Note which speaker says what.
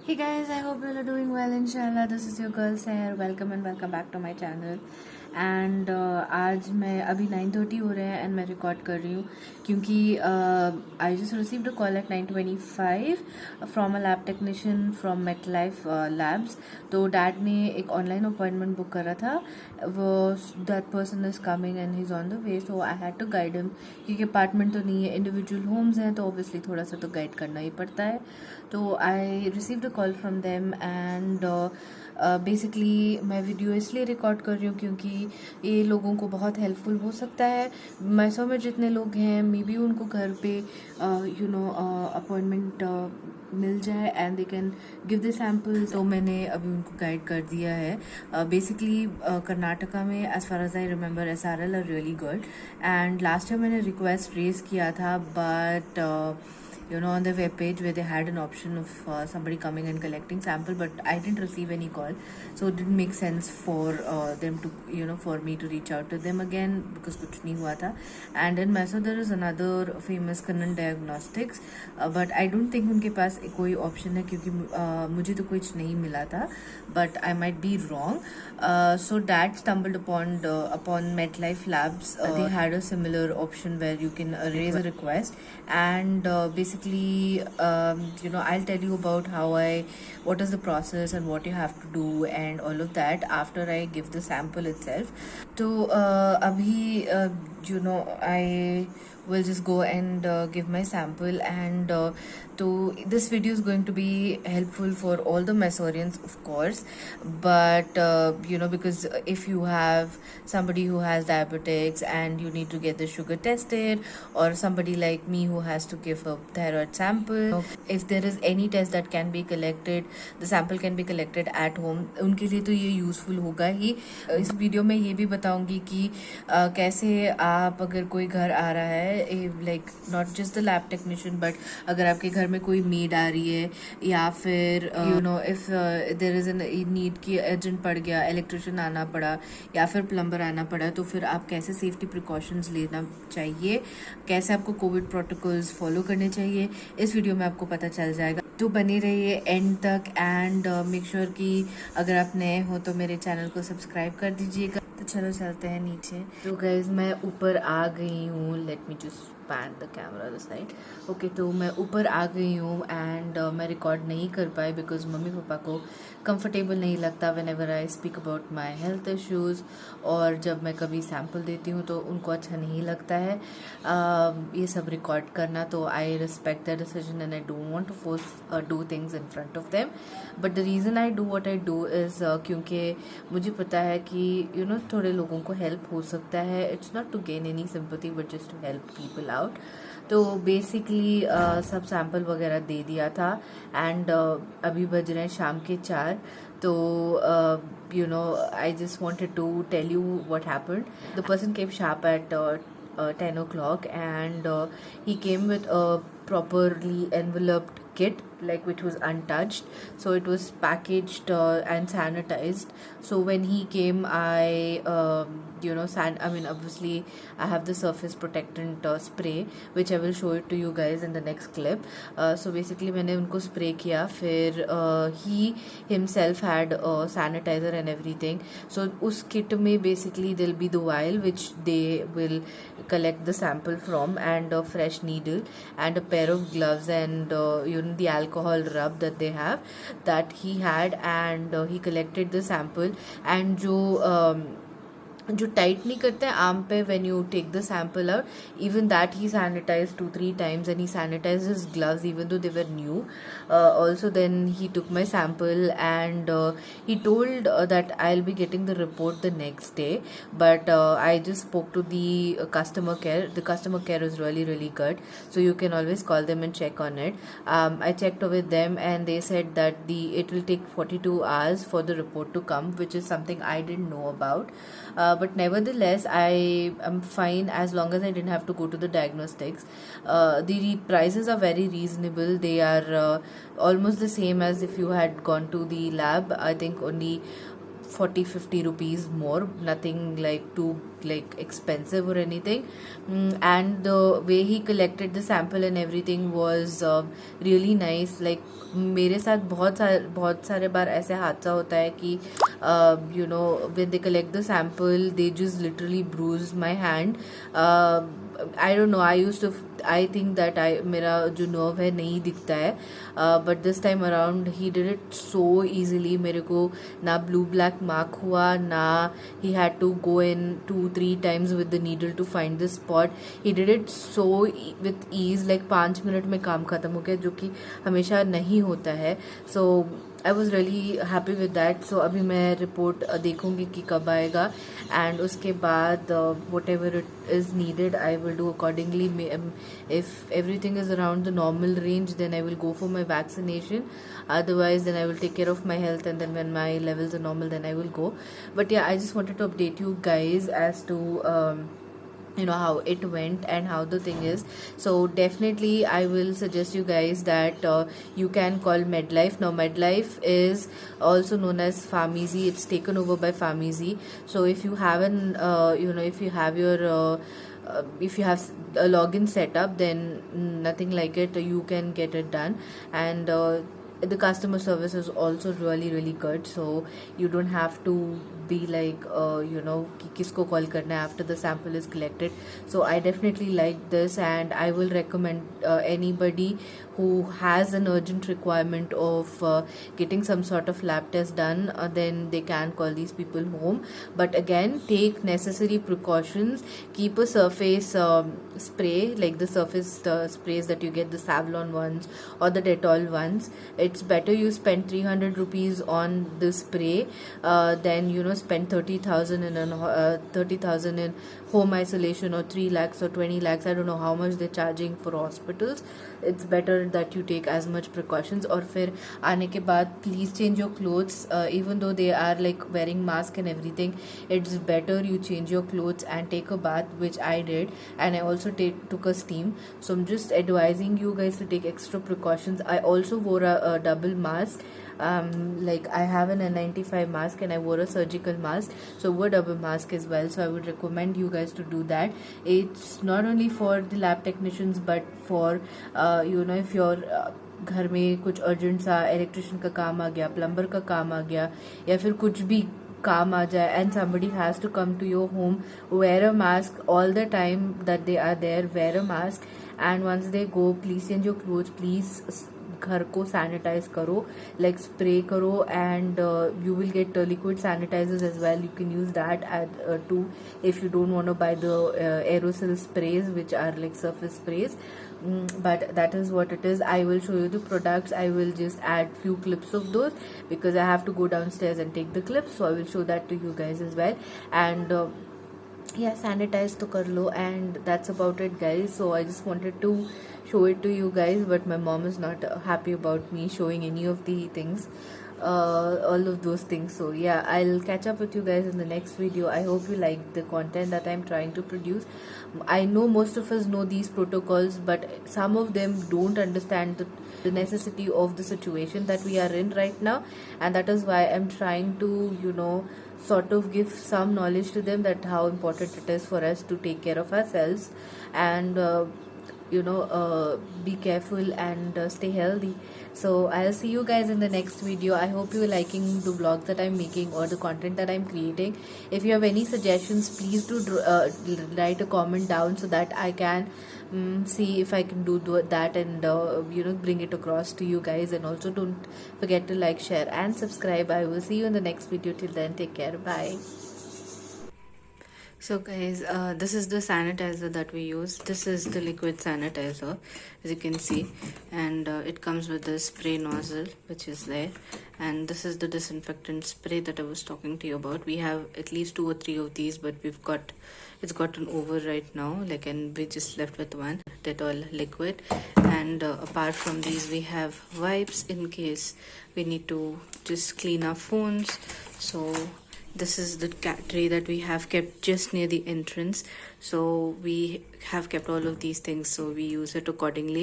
Speaker 1: Hey guys, I hope you all are doing well. Inshallah, this is your girl Seher. Welcome and welcome back to my channel. And आज मैं अभी 9:30 हो रहे हैं and मैं record कर रही हूँ क्योंकि I just received a call at 9:25 from a lab technician from Met Life labs. तो डैड ने एक ऑनलाइन अपॉइंटमेंट बुक करा था. वो that person is coming and he is on the way, so I had to guide him क्योंकि apartment तो नहीं है, इंडिविजुअल होम्स हैं, तो ऑब्वियसली थोड़ा सा तो गाइड करना ही पड़ता है. तो I received a call from them and basically मैं वीडियो इसलिए रिकॉर्ड कर रही हूँ क्योंकि ये लोगों को बहुत हेल्पफुल हो सकता है. मैसो में जितने लोग हैं मे बी उनको घर पे अपॉइंटमेंट मिल जाए and they can give the sample. तो मैंने अभी उनको गाइड कर दिया है. बेसिकली कर्नाटका में as far as I remember SRL are really good. And last time मैंने रिक्वेस्ट रेज किया था but on the web page where they had an option of somebody coming and collecting sample, but I didn't receive any call, so it didn't make sense for them to for me to reach out to them again because kuch nahi hua tha. And in Meso there is another famous Kannan Diagnostics, but I don't think unke paas koi option hai kyunki mujhe to kuch nahi mila tha, but I might be wrong. So dad stumbled upon MetLife Labs. They had a similar option where you can raise a request, and basically I'll tell you about what is the process and what you have to do and all of that after I give the sample itself. So abhi I will just go and give my sample, and so this video is going to be helpful for all the Mesorians, of course, but because if you have somebody who has diabetics and you need to get the sugar tested, or somebody like me who has to give a thyroid sample, if there is any test that can be collected, the sample can be collected at home, उनके लिए तो ये useful होगा ही. इस video में ये भी बताऊंगी कि कैसे आप अगर कोई घर आ रहा है, like not just the lab technician, but अगर आपके घर में कोई मेड आ रही है या फिर if there is an need की अर्जेंट पड़ गया, इलेक्ट्रिशियन आना पड़ा या फिर प्लम्बर आना पड़ा, तो फिर आप कैसे सेफ्टी प्रिकॉशंस लेना चाहिए, कैसे आपको कोविड प्रोटोकॉल्स फॉलो करने चाहिए, इस वीडियो में आपको पता चल जाएगा. तो बने रहिए एंड तक एंड मेक श्योर कि अगर आप नए हो तो मेरे चैनल को सब्सक्राइब कर दीजिएगा. तो चलो चलते हैं नीचे. तो गाइज मैं ऊपर आ गई हूँ. Let me just pan the camera the side. Okay, तो मैं ऊपर आ गई हूँ एंड मैं रिकॉर्ड नहीं कर पाई बिकॉज मम्मी पापा को कंफर्टेबल नहीं लगता when ever I speak about my health issues, और जब मैं कभी सैम्पल देती हूँ तो उनको अच्छा नहीं लगता है ये सब रिकॉर्ड करना. तो I respect the decision and I don't want to force do things in front of them, but the reason I do what I do is क्योंकि मुझे पता है कि थोड़े लोगों को हेल्प हो सकता है. It's not to gain any sympathy but just to help people out. तो बेसिकली सब सैम्पल वगैरह दे दिया था एंड अभी बज रहे हैं शाम के 4. तो I just wanted to tell you what happened. The person came sharp at 10 o'clock and he came with a properly enveloped kit, like which was untouched, so it was packaged and sanitized. So when he came, I obviously I have the surface protectant spray which I will show it to you guys in the next clip. So basically मैंने उनको spray किया, फिर he himself had sanitizer and everything. So उस kit में basically there'll be the vial which they will collect the sample from, and a fresh needle and a pair of gloves, and the alcohol rub that they have, that he had, and he collected the sample. And जो tight नहीं करते हैं आम पे when you take the sample out, even that he sanitized 2-3 times, and he sanitized his gloves even though they were new. Also then he took my sample and he told that I'll be getting the report the next day, but I just spoke to the customer care. The customer care is really really good, so you can always call them and check on it. I checked with them and they said that it will take 42 hours for the report to come, which is something I didn't know about. But nevertheless I am fine as long as I didn't have to go to the diagnostics. The prices are very reasonable. They are almost the same as if you had gone to the lab. I think only 40-50 rupees more, nothing like too like expensive or anything. And the way he collected the sample and everything was really nice. Like मेरे साथ बहुत सारे बार ऐसे हादसा होता है कि you know, when they collect the sample they just literally bruise my hand. I don't know, I think that मेरा जो nerve है नहीं दिखता है, but this time around he did it so easily. मेरे को ना blue black mark हुआ, ना he had to go in 2-3 times with the needle to find the spot. He did it so with ease, like 5 minute में काम खत्म हो गया, जो कि हमेशा नहीं होता है. So I was really happy with that. So अभी मैं रिपोर्ट देखूंगी कि कब आएगा, and उसके बाद whatever it is needed I will do accordingly. If everything is around the normal range, then I will go for my vaccination. Otherwise, then I will take care of my health, and then when my levels are normal, then I will go. But yeah, I just wanted to update you guys as to you know how it went and how the thing is. So definitely I will suggest you guys that you can call MedLife. Now MedLife is also known as Pharmeasy. It's taken over by Pharmeasy. So if you have an you know, if you have your if you have a login set up, then nothing like it, you can get it done. And the customer service is also really good, so you don't have to be like you know कि किसको call करना है after the sample is collected. So I definitely like this, and I will recommend anybody who has an urgent requirement of getting some sort of lab test done, then they can call these people home. But again, take necessary precautions. Keep a surface spray, like the surface sprays that you get, the Savlon ones or the Dettol ones. It's better you spend 300 rupees on the spray than, you know, spend 30,000 in home isolation, or 3 lakhs or 20 lakhs. I don't know how much they're charging for hospitals. It's better that you take as much precautions. और फिर आने के बाद please change your clothes, even though they are like wearing mask and everything. It's better you change your clothes and take a bath, which I did, and I also took a steam. So I'm just advising you guys to take extra precautions. I also wore a double mask. Like I have an N95 mask and I wore a surgical mask, so wore double mask as well. So I would recommend you guys to do that. It's not only for the lab technicians, but for you know, if you're घर में कुछ urgent सा electrician का काम आ गया, plumber का काम आ गया, या फिर कुछ भी काम आ जाए, and somebody has to come to your home, wear a mask all the time that they are there. Wear a mask, and once they go, please change your clothes. Please घर को सैनिटाइज करो, like spray करो, and you will get liquid sanitizers as well. You can use that to if you don't want to buy the aerosol sprays, which are like surface sprays. But that is what it is. I will show you the products. I will just add few clips of those because I have to go downstairs and take the clips, so I will show that to you guys as well. And yeah, sanitize to kar lo, and that's about it, guys. So I just wanted to show it to you guys, but my mom is not happy about me showing any of the things, all of those things. So yeah, I'll catch up with you guys in the next video. I hope you like the content that I'm trying to produce. I know most of us know these protocols, but some of them don't understand the necessity of the situation that we are in right now, and that is why I'm trying to, you know, sort of give some knowledge to them, that how important it is for us to take care of ourselves, and you know, be careful and stay healthy. So I'll see you guys in the next video. I hope you're liking the vlogs that I'm making or the content that I'm creating. If you have any suggestions, please do write a comment down so that I can see if I can do that, and you know, bring it across to you guys. And also don't forget to like, share and subscribe. I will see you in the next video. Till then, take care. Bye. So guys, this is the sanitizer that we use. This is the liquid sanitizer, as you can see, and it comes with the spray nozzle which is there, and this is the disinfectant spray that I was talking to you about. We have at least 2 or 3 of these, but it's gotten over right now, like, and we just left with one Dettol liquid. And apart from these, we have wipes in case we need to just clean our phones. So this is the cat tray that we have kept just near the entrance. So we have kept all of these things, so we use it accordingly.